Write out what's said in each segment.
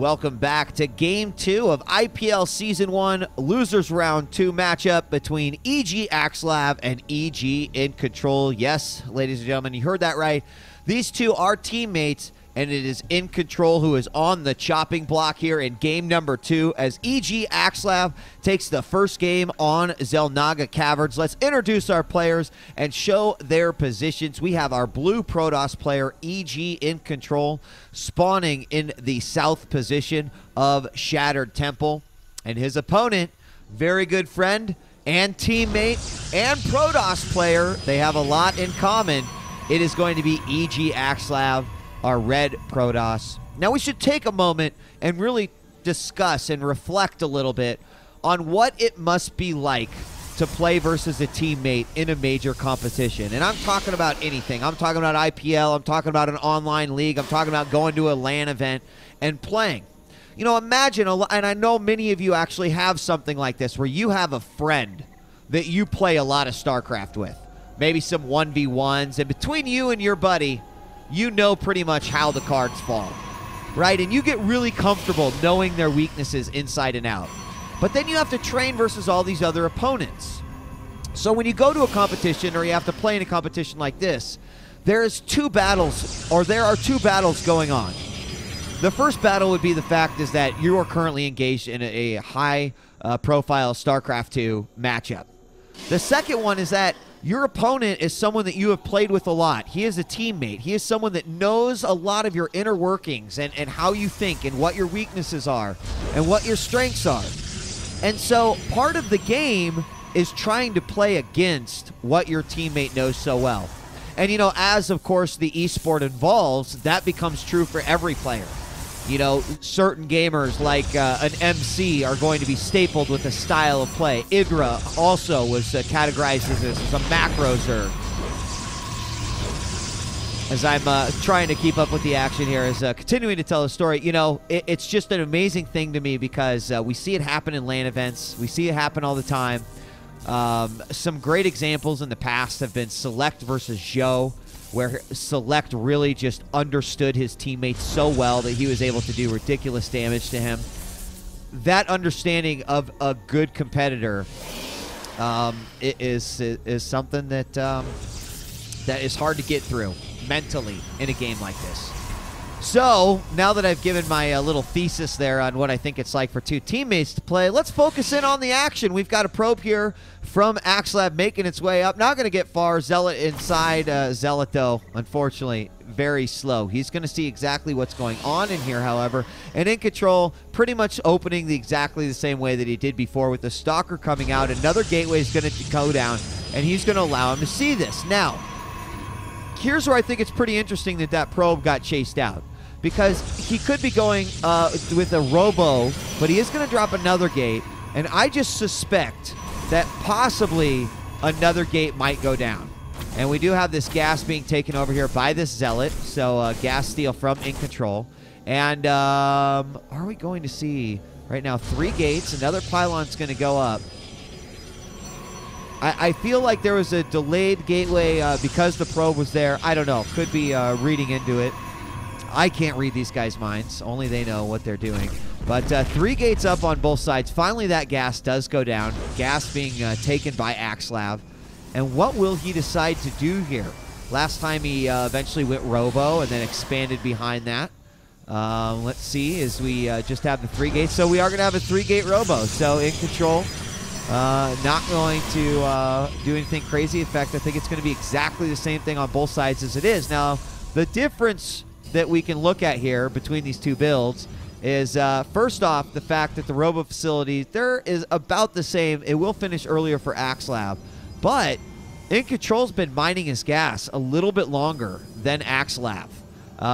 Welcome back to Game 2 of IPL Season 1 Losers Round 2 matchup between EGAxslav and EGiNcontroL. Yes, ladies and gentlemen, you heard that right. These two are teammates, and it is iNcontroL who is on the chopping block here in game number 2 as EGAxslav takes the first game on Xelnaga Caverns. Let's introduce our players and show their positions. We have our blue Protoss player, EGiNcontroL, spawning in the south position of Shattered Temple. And his opponent, very good friend and teammate and Protoss player, they have a lot in common. It is going to be EGAxslav, our red Protoss. Now we should take a moment and really discuss and reflect a little bit on what it must be like to play versus a teammate in a major competition. And I'm talking about anything. I'm talking about IPL. I'm talking about an online league. I'm talking about going to a LAN event and playing. You know, imagine, and I know many of you actually have something like this, where you have a friend that you play a lot of StarCraft with. Maybe some 1v1s, and between you and your buddy, you know pretty much how the cards fall, right? And you get really comfortable knowing their weaknesses inside and out. But then you have to train versus all these other opponents. So when you go to a competition or you have to play in a competition like this, there are two battles going on. The first battle would be the fact is that you are currently engaged in a high profile StarCraft 2 matchup. The second one is that your opponent is someone that you have played with a lot. He is a teammate. He is someone that knows a lot of your inner workings and how you think and what your weaknesses are and what your strengths are. And so part of the game is trying to play against what your teammate knows so well. And, you know, as, of course, the esport evolves, that becomes true for every player. You know, certain gamers like an MC are going to be stapled with a style of play. Igra also was categorized as a macro Zerg. As I'm trying to keep up with the action here, is continuing to tell the story. You know, it's just an amazing thing to me because we see it happen in LAN events. We see it happen all the time. Some great examples in the past have been Select versus Zhou, where Select really just understood his teammates so well that he was able to do ridiculous damage to him. That understanding of a good competitor is something that that is hard to get through mentally in a game like this. So, now that I've given my little thesis there on what I think it's like for two teammates to play, let's focus in on the action. We've got a probe here from xslav making its way up. Not going to get far. Zealot inside. Zealot, though, unfortunately, very slow. He's going to see exactly what's going on in here, however. And iNcontroL pretty much opening exactly the same way that he did before with the Stalker coming out. Another gateway is going to go down, and he's going to allow him to see this. Now, here's where I think it's pretty interesting that that probe got chased out, because he could be going with a robo, but he is going to drop another gate, and I just suspect that possibly another gate might go down. And we do have this gas being taken over here by this Zealot, so gas steal from iNcontroL. And are we going to see right now 3 gates? Another pylon's going to go up. I feel like there was a delayed gateway because the probe was there. I don't know. Could be reading into it. I can't read these guys' minds. Only they know what they're doing. But 3 gates up on both sides. Finally, that gas does go down. Gas being taken by xslav. And what will he decide to do here? Last time he eventually went robo and then expanded behind that. Let's see, as we just have the 3 gates. So we are going to have a 3-gate robo. So iNcontroL not going to do anything crazy. In fact, I think it's going to be exactly the same thing on both sides as it is. Now, the difference that we can look at here between these two builds is first off the fact that the robo facility there is about the same. It will finish earlier for xslav, but iNcontrol's been mining his gas a little bit longer than xslav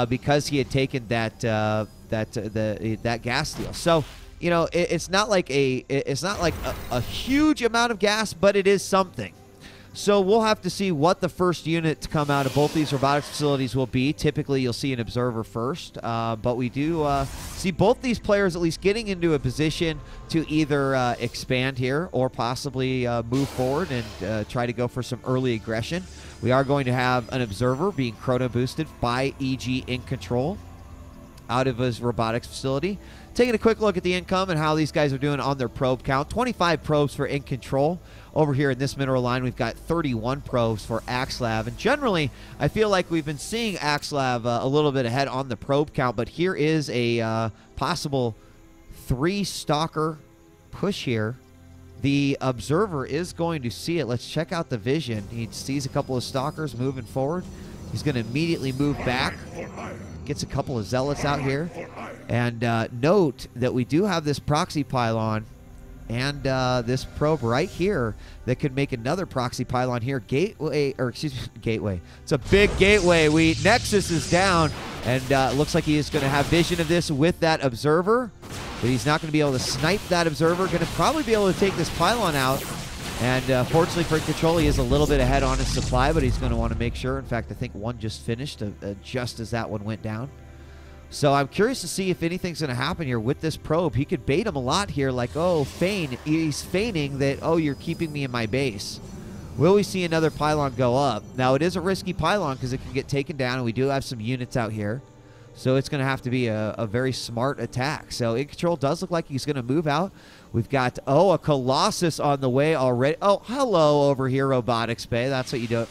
because he had taken that that gas steal. So you know it's not like a huge amount of gas, but it is something. So we'll have to see what the first unit to come out of both these robotics facilities will be. Typically, you'll see an observer first, but we do see both these players at least getting into a position to either expand here or possibly move forward and try to go for some early aggression. We are going to have an observer being chrono boosted by EGiNcontroL. out of his robotics facility. Taking a quick look at the income and how these guys are doing on their probe count. 25 probes for IGNcontroL. Over here in this mineral line, we've got 31 probes for Xslav. And generally, I feel like we've been seeing Xslav a little bit ahead on the probe count, but here is a possible 3-stalker push here. The observer is going to see it. Let's check out the vision. He sees a couple of stalkers moving forward. He's going to immediately move back. Gets a couple of zealots out here. And note that we do have this proxy pylon and this probe right here that could make another proxy pylon here. Gateway. It's a big gateway. Nexus is down, and it looks like he is going to have vision of this with that observer, but he's not going to be able to snipe that observer. Going to probably be able to take this pylon out. And fortunately for IGNcontroL, he is a little bit ahead on his supply, but he's going to want to make sure. In fact, I think one just finished just as that one went down. So I'm curious to see if anything's going to happen here with this probe. He could bait him a lot here, like, oh, feign. He's feigning that, oh, you're keeping me in my base. Will we see another pylon go up? Now, it is a risky pylon because it can get taken down, and we do have some units out here. So it's going to have to be a very smart attack. So IGNcontroL does look like he's going to move out. We've got, oh, a Colossus on the way already. Oh, hello over here, Robotics Bay. That's what you do.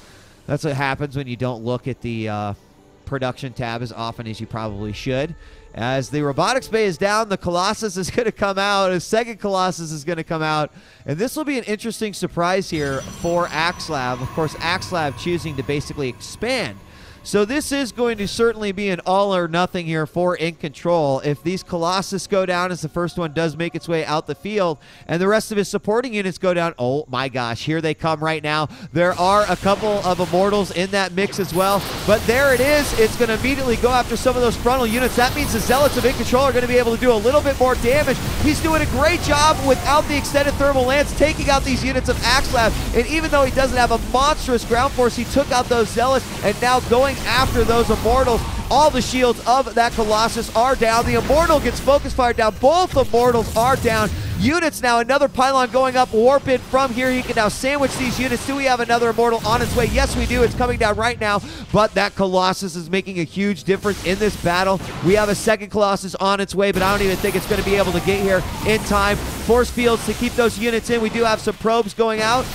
That's what happens when you don't look at the production tab as often as you probably should. As the Robotics Bay is down, the Colossus is going to come out. A second Colossus is going to come out. And this will be an interesting surprise here for Xslav. Of course, Xslav choosing to basically expand. So this is going to certainly be an all or nothing here for IGNcontroL. If these Colossus go down, as the first one does make its way out the field, and the rest of his supporting units go down, oh my gosh, here they come right now. There are a couple of Immortals in that mix as well, but there it is. It's going to immediately go after some of those frontal units. That means the Zealots of IGNcontroL are going to be able to do a little bit more damage. He's doing a great job without the extended thermal lance, taking out these units of Xslav, and even though he doesn't have a monstrous ground force, he took out those Zealots, and now going after those Immortals. All the shields of that Colossus are down. The Immortal gets focus fire down. Both Immortals are down. Units now, another pylon going up, warp in from here. He can now sandwich these units. Do we have another Immortal on its way? Yes, we do. It's coming down right now, but that Colossus is making a huge difference in this battle. We have a second Colossus on its way, but I don't even think it's going to be able to get here in time. Force fields to keep those units in. We do have some probes going out.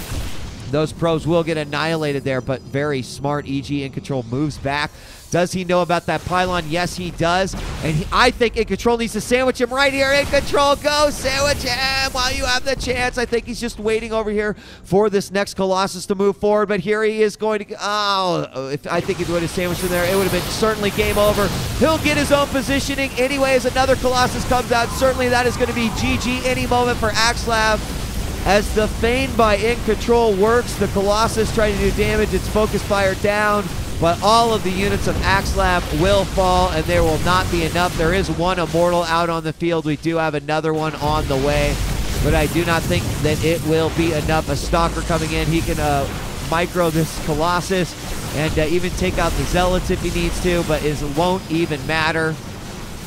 Those probes will get annihilated there, but very smart. EGiNcontroL moves back. Does he know about that pylon? Yes, he does. And I think IGNcontroL needs to sandwich him right here. IGNcontroL, go sandwich him while you have the chance. I think he's just waiting over here for this next Colossus to move forward, but here he is going to, oh, if I think he would have sandwiched him there, it would have been certainly game over. He'll get his own positioning anyway as another Colossus comes out. Certainly that is going to be GG any moment for Xslav. As the feign by IGNcontroL works, the Colossus trying to do damage. Its focus fire down, but all of the units of Xslav will fall, and there will not be enough. There is one Immortal out on the field. We do have another one on the way, but I do not think that it will be enough. A Stalker coming in. He can micro this Colossus and even take out the Zealots if he needs to, but it won't even matter.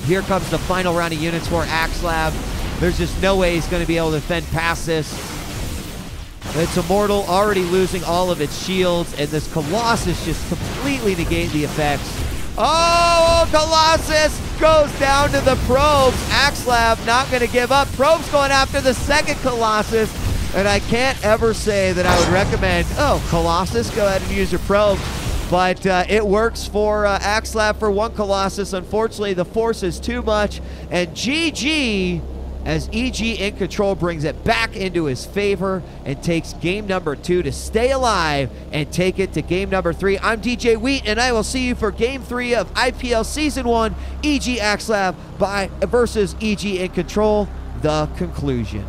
Here comes the final round of units for Xslav. There's just no way he's going to be able to fend past this. It's Immortal already losing all of its shields, and this Colossus just completely negates the effects. Oh, Colossus goes down to the probes. Xslav not going to give up. Probes going after the second Colossus, and I can't ever say that I would recommend, oh, Colossus, go ahead and use your probes. But it works for Xslav for one Colossus. Unfortunately, the force is too much, and GG, as EGiNcontroL brings it back into his favor and takes game number 2 to stay alive and take it to game number 3. I'm DJ Wheat, and I will see you for game 3 of IPL Season 1, EGAxslav versus EGiNcontroL, the conclusion.